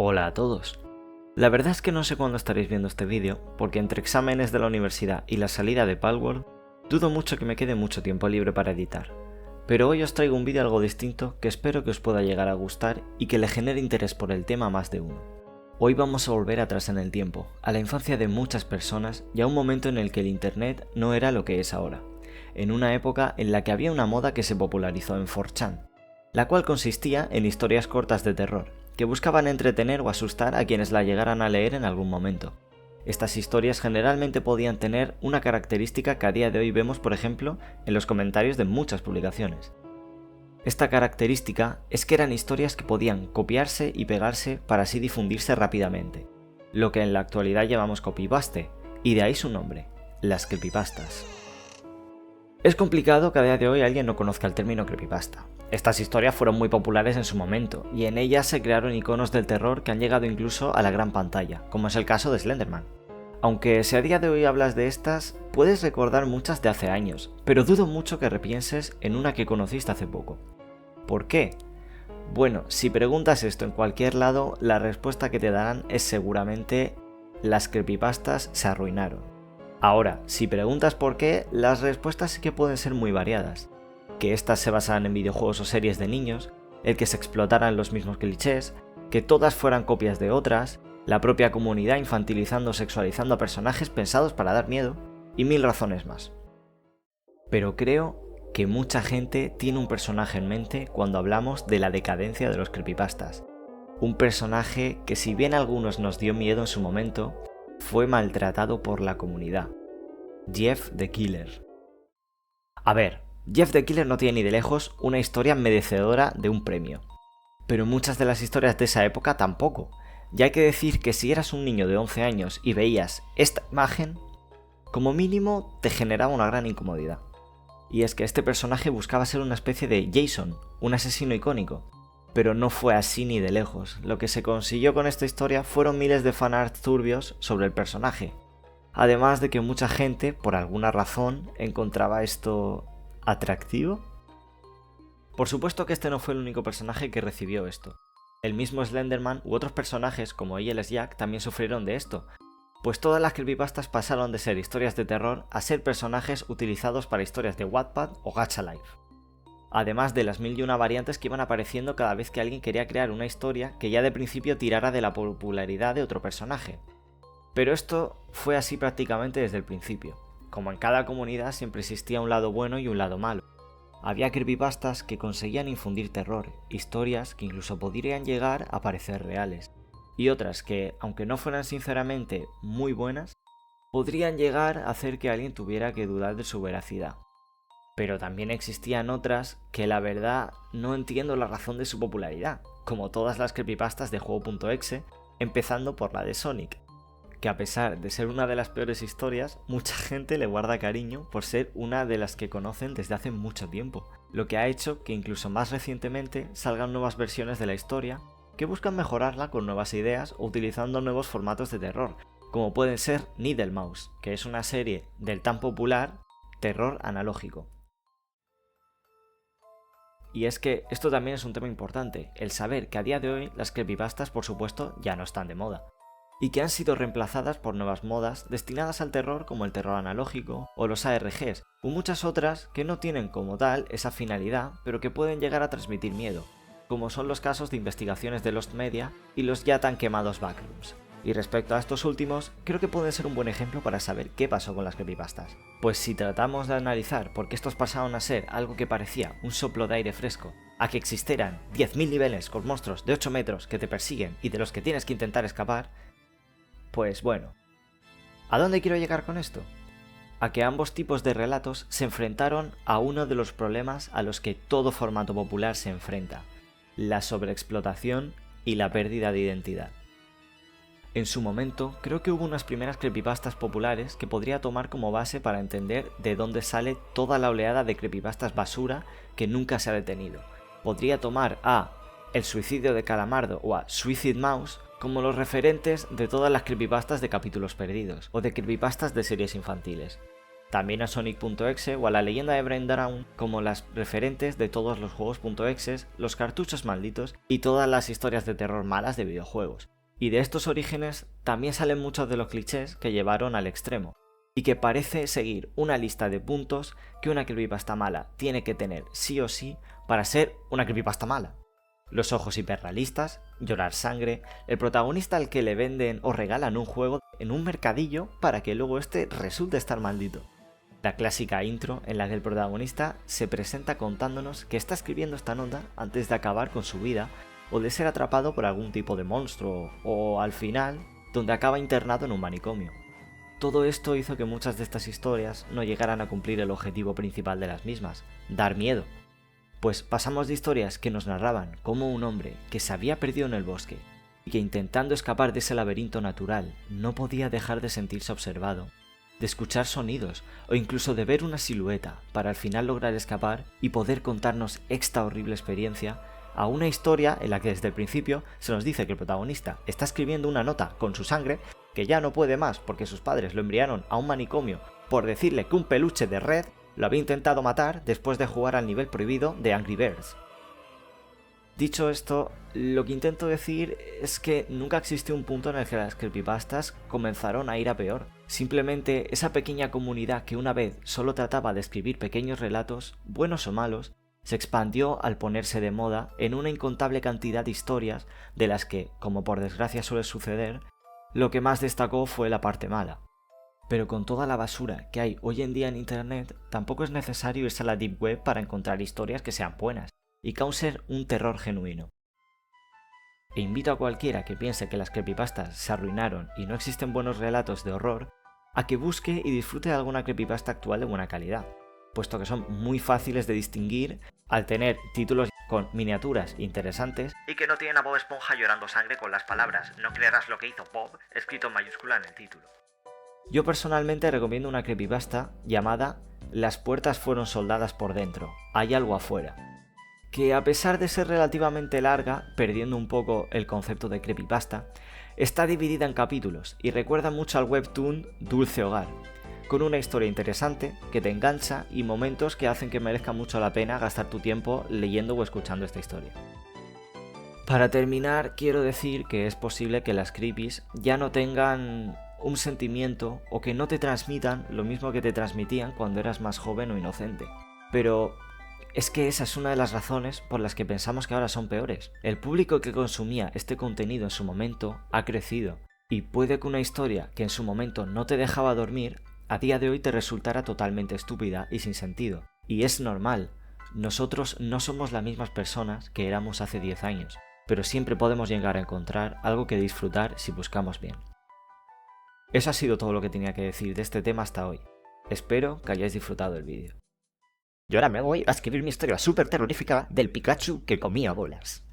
Hola a todos. La verdad es que no sé cuándo estaréis viendo este vídeo, porque entre exámenes de la universidad y la salida de Palworld, dudo mucho que me quede mucho tiempo libre para editar. Pero hoy os traigo un vídeo algo distinto que espero que os pueda llegar a gustar y que le genere interés por el tema a más de uno. Hoy vamos a volver atrás en el tiempo, a la infancia de muchas personas y a un momento en el que el internet no era lo que es ahora, en una época en la que había una moda que se popularizó en 4chan, la cual consistía en historias cortas de terror, que buscaban entretener o asustar a quienes la llegaran a leer en algún momento. Estas historias generalmente podían tener una característica que a día de hoy vemos, por ejemplo, en los comentarios de muchas publicaciones. Esta característica es que eran historias que podían copiarse y pegarse para así difundirse rápidamente, lo que en la actualidad llamamos copypaste, y de ahí su nombre, las creepypastas. Es complicado que a día de hoy alguien no conozca el término creepypasta. Estas historias fueron muy populares en su momento, y en ellas se crearon iconos del terror que han llegado incluso a la gran pantalla, como es el caso de Slenderman. Aunque si a día de hoy hablas de estas, puedes recordar muchas de hace años, pero dudo mucho que repienses en una que conociste hace poco. ¿Por qué? Bueno, si preguntas esto en cualquier lado, la respuesta que te darán es seguramente las creepypastas se arruinaron. Ahora, si preguntas por qué, las respuestas sí que pueden ser muy variadas. Que estas se basaran en videojuegos o series de niños, el que se explotaran los mismos clichés, que todas fueran copias de otras, la propia comunidad infantilizando o sexualizando a personajes pensados para dar miedo, y mil razones más. Pero creo que mucha gente tiene un personaje en mente cuando hablamos de la decadencia de los creepypastas. Un personaje que, si bien a algunos nos dio miedo en su momento, fue maltratado por la comunidad. Jeff the Killer. A ver, Jeff the Killer no tiene ni de lejos una historia merecedora de un premio. Pero muchas de las historias de esa época tampoco. Y hay que decir que si eras un niño de 11 años y veías esta imagen, como mínimo te generaba una gran incomodidad. Y es que este personaje buscaba ser una especie de Jason, un asesino icónico. Pero no fue así ni de lejos. Lo que se consiguió con esta historia fueron miles de fanarts turbios sobre el personaje. Además de que mucha gente, por alguna razón, encontraba esto atractivo. Por supuesto que este no fue el único personaje que recibió esto. El mismo Slenderman u otros personajes como A.L.S. Jack también sufrieron de esto, pues todas las creepypastas pasaron de ser historias de terror a ser personajes utilizados para historias de Wattpad o Gacha Life. Además de las mil y una variantes que iban apareciendo cada vez que alguien quería crear una historia que ya de principio tirara de la popularidad de otro personaje. Pero esto fue así prácticamente desde el principio. Como en cada comunidad siempre existía un lado bueno y un lado malo. Había creepypastas que conseguían infundir terror, historias que incluso podrían llegar a parecer reales, y otras que, aunque no fueran sinceramente muy buenas, podrían llegar a hacer que alguien tuviera que dudar de su veracidad. Pero también existían otras que la verdad no entiendo la razón de su popularidad, como todas las creepypastas de Juego.exe, empezando por la de Sonic, que a pesar de ser una de las peores historias, mucha gente le guarda cariño por ser una de las que conocen desde hace mucho tiempo, lo que ha hecho que incluso más recientemente salgan nuevas versiones de la historia que buscan mejorarla con nuevas ideas o utilizando nuevos formatos de terror, como pueden ser Needle Mouse, que es una serie del tan popular terror analógico. Y es que esto también es un tema importante, el saber que a día de hoy las creepypastas por supuesto ya no están de moda, y que han sido reemplazadas por nuevas modas destinadas al terror como el terror analógico o los ARGs, o muchas otras que no tienen como tal esa finalidad, pero que pueden llegar a transmitir miedo, como son los casos de investigaciones de Lost Media y los ya tan quemados backrooms. Y respecto a estos últimos, creo que pueden ser un buen ejemplo para saber qué pasó con las creepypastas. Pues si tratamos de analizar por qué estos pasaron a ser algo que parecía un soplo de aire fresco, a que existieran 10.000 niveles con monstruos de 8 metros que te persiguen y de los que tienes que intentar escapar, pues bueno. ¿A dónde quiero llegar con esto? A que ambos tipos de relatos se enfrentaron a uno de los problemas a los que todo formato popular se enfrenta: la sobreexplotación y la pérdida de identidad. En su momento, creo que hubo unas primeras creepypastas populares que podría tomar como base para entender de dónde sale toda la oleada de creepypastas basura que nunca se ha detenido. Podría tomar a El suicidio de Calamardo o a Suicide Mouse como los referentes de todas las creepypastas de capítulos perdidos o de creepypastas de series infantiles. también a Sonic.exe o a la leyenda de Brain Down como las referentes de todos los juegos .exe, los cartuchos malditos y todas las historias de terror malas de videojuegos. Y de estos orígenes también salen muchos de los clichés que llevaron al extremo, y que parece seguir una lista de puntos que una creepypasta mala tiene que tener sí o sí para ser una creepypasta mala. Los ojos hiperrealistas, llorar sangre, el protagonista al que le venden o regalan un juego en un mercadillo para que luego este resulte estar maldito. La clásica intro en la que el protagonista se presenta contándonos que está escribiendo esta nota antes de acabar con su vida o de ser atrapado por algún tipo de monstruo, o al final, donde acaba internado en un manicomio. Todo esto hizo que muchas de estas historias no llegaran a cumplir el objetivo principal de las mismas, dar miedo. Pues pasamos de historias que nos narraban cómo un hombre que se había perdido en el bosque y que intentando escapar de ese laberinto natural no podía dejar de sentirse observado, de escuchar sonidos o incluso de ver una silueta para al final lograr escapar y poder contarnos esta horrible experiencia, a una historia en la que desde el principio se nos dice que el protagonista está escribiendo una nota con su sangre, que ya no puede más porque sus padres lo enviaron a un manicomio por decirle que un peluche de Red lo había intentado matar después de jugar al nivel prohibido de Angry Birds. Dicho esto, lo que intento decir es que nunca existió un punto en el que las creepypastas comenzaron a ir a peor. Simplemente esa pequeña comunidad que una vez solo trataba de escribir pequeños relatos, buenos o malos, se expandió al ponerse de moda en una incontable cantidad de historias de las que, como por desgracia suele suceder, lo que más destacó fue la parte mala. Pero con toda la basura que hay hoy en día en internet, tampoco es necesario irse a la deep web para encontrar historias que sean buenas y causen un terror genuino. E invito a cualquiera que piense que las creepypastas se arruinaron y no existen buenos relatos de horror, a que busque y disfrute de alguna creepypasta actual de buena calidad, puesto que son muy fáciles de distinguir al tener títulos con miniaturas interesantes y que no tienen a Bob Esponja llorando sangre con las palabras "no creerás lo que hizo Bob" escrito en mayúscula en el título. Yo personalmente recomiendo una creepypasta llamada "Las puertas fueron soldadas por dentro, hay algo afuera", que a pesar de ser relativamente larga, perdiendo un poco el concepto de creepypasta, está dividida en capítulos y recuerda mucho al webtoon Dulce Hogar, con una historia interesante que te engancha y momentos que hacen que merezca mucho la pena gastar tu tiempo leyendo o escuchando esta historia. Para terminar, quiero decir que es posible que las creepies ya no tengan un sentimiento o que no te transmitan lo mismo que te transmitían cuando eras más joven o inocente. Pero es que esa es una de las razones por las que pensamos que ahora son peores. El público que consumía este contenido en su momento ha crecido, y puede que una historia que en su momento no te dejaba dormir, a día de hoy te resultara totalmente estúpida y sin sentido. Y es normal, nosotros no somos las mismas personas que éramos hace 10 años, pero siempre podemos llegar a encontrar algo que disfrutar si buscamos bien. Eso ha sido todo lo que tenía que decir de este tema hasta hoy. Espero que hayáis disfrutado del vídeo. Yo ahora me voy a escribir mi historia súper terrorífica del Pikachu que comía bolas.